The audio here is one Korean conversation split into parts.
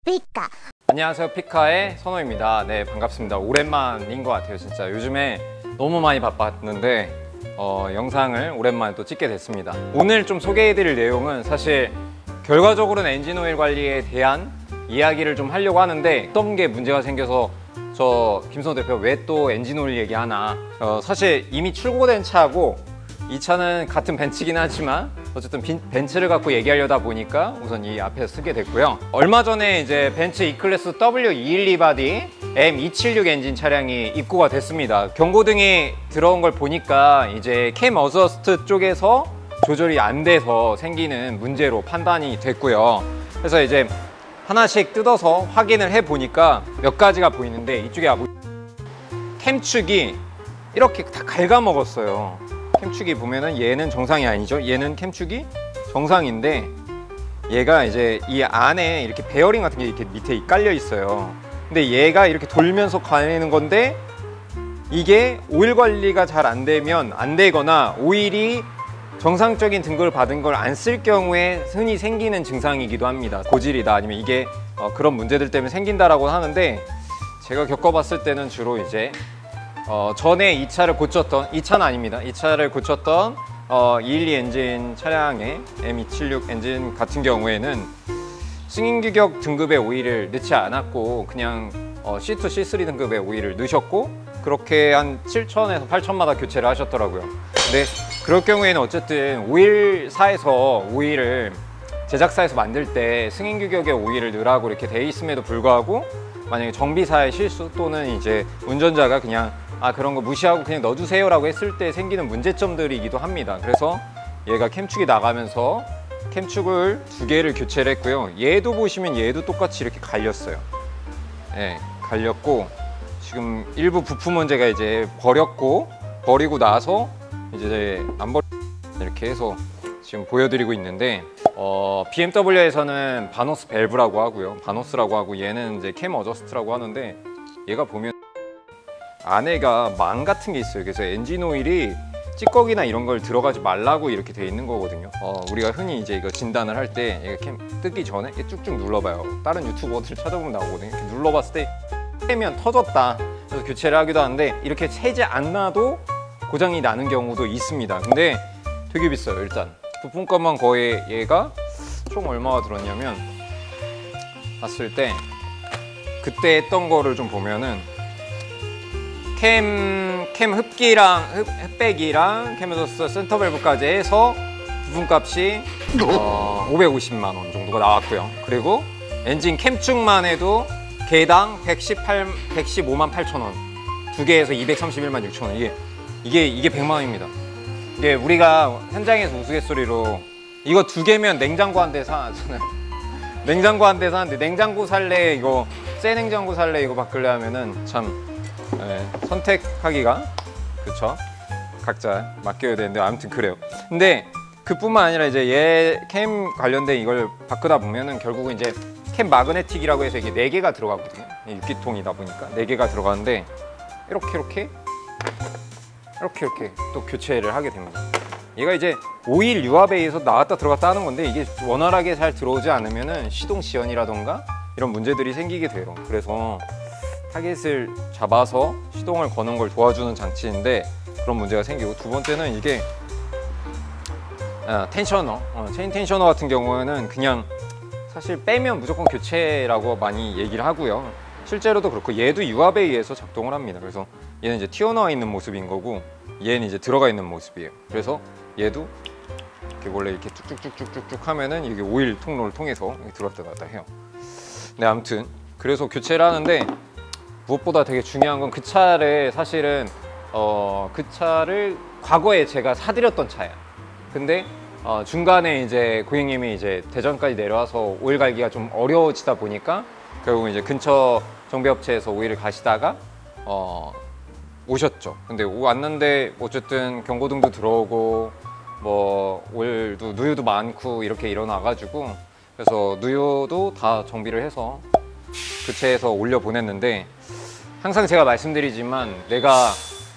피카. 안녕하세요, 피카의 선호입니다. 네, 반갑습니다. 오랜만인 것 같아요. 진짜 요즘에 너무 많이 바빴는데 영상을 오랜만에 또 찍게 됐습니다. 오늘 좀 소개해드릴 내용은 사실 결과적으로는 엔진 오일 관리에 대한 이야기를 좀 하려고 하는데, 어떤 게 문제가 생겨서 저 김선호 대표 왜 또 엔진 오일 얘기하나. 사실 이미 출고된 차고 이 차는 같은 벤츠긴 하지만 어쨌든 벤츠를 갖고 얘기하려다 보니까 우선 이 앞에 쓰게 됐고요. 얼마 전에 이제 벤츠 E클래스 W212 바디 M276 엔진 차량이 입고가 됐습니다. 경고등이 들어온 걸 보니까 이제 캠 어저스트 쪽에서 조절이 안 돼서 생기는 문제로 판단이 됐고요. 그래서 이제 하나씩 뜯어서 확인을 해 보니까 몇 가지가 보이는데, 이쪽에 캠축이 이렇게 다 갉아먹었어요. 캠축이 보면은 얘는 정상이 아니죠. 얘는 캠축이 정상인데 얘가 이제 이 안에 이렇게 베어링 같은 게 이렇게 밑에 깔려 있어요. 근데 얘가 이렇게 돌면서 가는 건데, 이게 오일 관리가 잘 안 되면 안 되거나 오일이 정상적인 등급을 받은 걸 안 쓸 경우에 흔히 생기는 증상이기도 합니다. 고질이다 아니면 이게 그런 문제들 때문에 생긴다라고 하는데, 제가 겪어봤을 때는 주로 이제 전에 이 차를 고쳤던, 이 차는 아닙니다. 이 차를 고쳤던 212 엔진 차량의 M276 엔진 같은 경우에는 승인 규격 등급의 오일을 넣지 않았고 그냥 C2, C3 등급의 오일을 넣으셨고, 그렇게 한 7,000에서 8,000마다 교체를 하셨더라고요. 근데 그럴 경우에는 어쨌든 오일사에서 오일을, 제작사에서 만들 때 승인 규격의 오일을 넣으라고 이렇게 돼 있음에도 불구하고, 만약에 정비사의 실수 또는 이제 운전자가 그냥 그런 거 무시하고 그냥 넣어주세요 라고 했을 때 생기는 문제점들이기도 합니다. 그래서 얘가 캠축이 나가면서 캠축을 2개를 교체를 했고요. 얘도 보시면 얘도 똑같이 이렇게 갈렸어요. 네, 갈렸고 지금 일부 부품은 제가 이제 버리고 나서 이제 안 이렇게 해서 지금 보여드리고 있는데, BMW에서는 바노스 밸브라고 하고요, 바노스라고 하고, 얘는 이제 캠 어저스트라고 하는데, 얘가 보면 안에가 망 같은 게 있어요. 그래서 엔진 오일이 찌꺼기나 이런 걸 들어가지 말라고 이렇게 돼 있는 거거든요. 우리가 흔히 이제 이거 진단을 할 때 얘가 캠 뜯기 전에 쭉쭉 눌러봐요. 다른 유튜버들 찾아보면 나오거든요. 이렇게 눌러봤을 때 떼면 터졌다, 그래서 교체를 하기도 하는데, 이렇게 세지 않나도 고장이 나는 경우도 있습니다. 근데 되게 비싸요. 일단 부품값만 거의, 얘가 총 얼마가 들었냐면, 봤을 때 그때 했던 거를 좀 보면은 캠 흡기랑 흡배기랑 캠 어저스트 센터 밸브까지 해서 부품값이 550만 원 정도가 나왔고요. 그리고 엔진 캠축만 해도 개당 115만 8천 원, 2개에서 231만 6천 원. 이게 100만 원입니다. 이게 우리가 현장에서 우스갯소리로 이거 2개면 냉장고 한 대 사잖아요. 냉장고 한 대 사는데, 냉장고 살래 이거, 새 냉장고 살래 이거 바꾸려 하면은 참 선택하기가, 그쵸, 각자 맡겨야 되는데, 아무튼 그래요. 근데 그뿐만 아니라 이제 얘 캠 관련된 이걸 바꾸다 보면은 결국은 이제 캠 마그네틱이라고 해서 이게 4개가 들어가거든요. 6기통이다 보니까 4개가 들어가는데, 이렇게 또 교체를 하게 됩니다. 얘가 이제 오일 유압에 의해서 나왔다 들어갔다 하는 건데, 이게 원활하게 잘 들어오지 않으면은 시동 지연이라던가 이런 문제들이 생기게 돼요. 그래서 타겟을 잡아서 시동을 거는 걸 도와주는 장치인데 그런 문제가 생기고, 두 번째는 이게 텐셔너, 체인 텐셔너 같은 경우에는 그냥 사실 빼면 무조건 교체라고 많이 얘기를 하고요. 실제로도 그렇고, 얘도 유압에 의해서 작동을 합니다. 그래서 얘는 이제 튀어나와 있는 모습인 거고, 얘는 이제 들어가 있는 모습이에요. 그래서 얘도 이렇게 원래 이렇게 쭉쭉쭉쭉쭉 하면은 이게 오일 통로를 통해서 들어왔다 나왔다 해요. 네, 아무튼 그래서 교체를 하는데, 무엇보다 되게 중요한 건 그 차를 사실은 그 차를 과거에 제가 사드렸던 차야. 근데 중간에 이제 고객님이 이제 대전까지 내려와서 오일 갈기가 좀 어려워지다 보니까 결국 이제 근처 정비업체에서 오일을 가시다가 오셨죠. 근데 왔는데 어쨌든 경고등도 들어오고 뭐 오일도 누유도 많고 이렇게 일어나가지고, 그래서 누유도 다 정비를 해서 교체해서 올려 보냈는데, 항상 제가 말씀드리지만 내가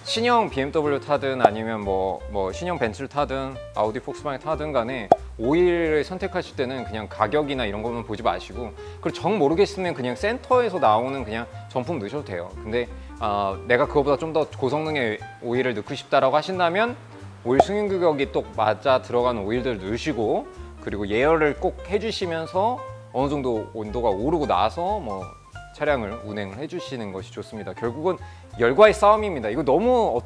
신형 BMW 타든 아니면 뭐 신형 벤츠를 타든 아우디 폭스바겐 타든 간에 오일을 선택하실 때는 그냥 가격이나 이런 것만 보지 마시고, 그리고 정 모르겠으면 그냥 센터에서 나오는 그냥 정품 넣으셔도 돼요. 근데 내가 그거보다 좀 더 고성능의 오일을 넣고 싶다라고 하신다면 오일 승인 규격이 또 맞아 들어가는 오일들을 넣으시고, 그리고 예열을 꼭 해주시면서 어느 정도 온도가 오르고 나서 뭐 차량을 운행을 해주시는 것이 좋습니다. 결국은 열과의 싸움입니다. 이거 너무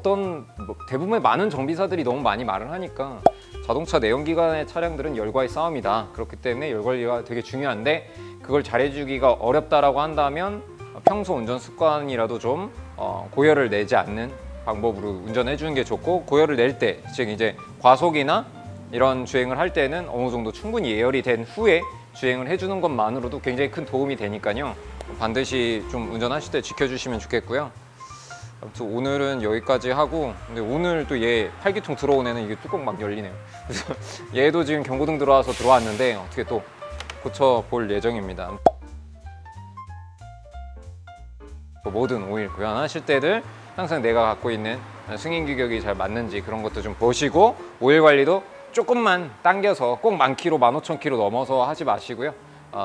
대부분의 많은 정비사들이 너무 많이 말을 하니까, 자동차 내연기관의 차량들은 열과의 싸움이다. 그렇기 때문에 열 관리가 되게 중요한데, 그걸 잘해주기가 어렵다라고 한다면 평소 운전 습관이라도 좀 고열을 내지 않는 방법으로 운전해 주는 게 좋고, 고열을 낼 때, 즉 이제 과속이나 이런 주행을 할 때는 어느 정도 충분히 예열이 된 후에 주행을 해주는 것만으로도 굉장히 큰 도움이 되니까요. 반드시 좀 운전하실 때 지켜주시면 좋겠고요. 아무튼 오늘은 여기까지 하고, 근데 오늘 또 얘 8기통 들어온 애는 이게 뚜껑 막 열리네요. 그래서 얘도 지금 경고등 들어와서 들어왔는데 어떻게 또 고쳐볼 예정입니다. 모든 오일 교환하실 때들 항상 내가 갖고 있는 승인 규격이 잘 맞는지 그런 것도 좀 보시고, 오일 관리도 조금만 당겨서 꼭 10,000km, 15,000km 넘어서 하지 마시고요.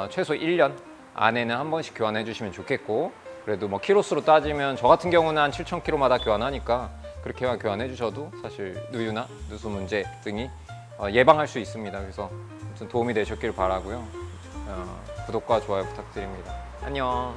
최소 1년 안에는 한 번씩 교환해 주시면 좋겠고, 그래도 뭐 키로수로 따지면 저 같은 경우는 한 7,000km마다 교환하니까 그렇게만 교환해 주셔도 사실 누유나 누수 문제 등이 예방할 수 있습니다. 그래서 아무튼 도움이 되셨길 바라고요. 구독과 좋아요 부탁드립니다. 안녕.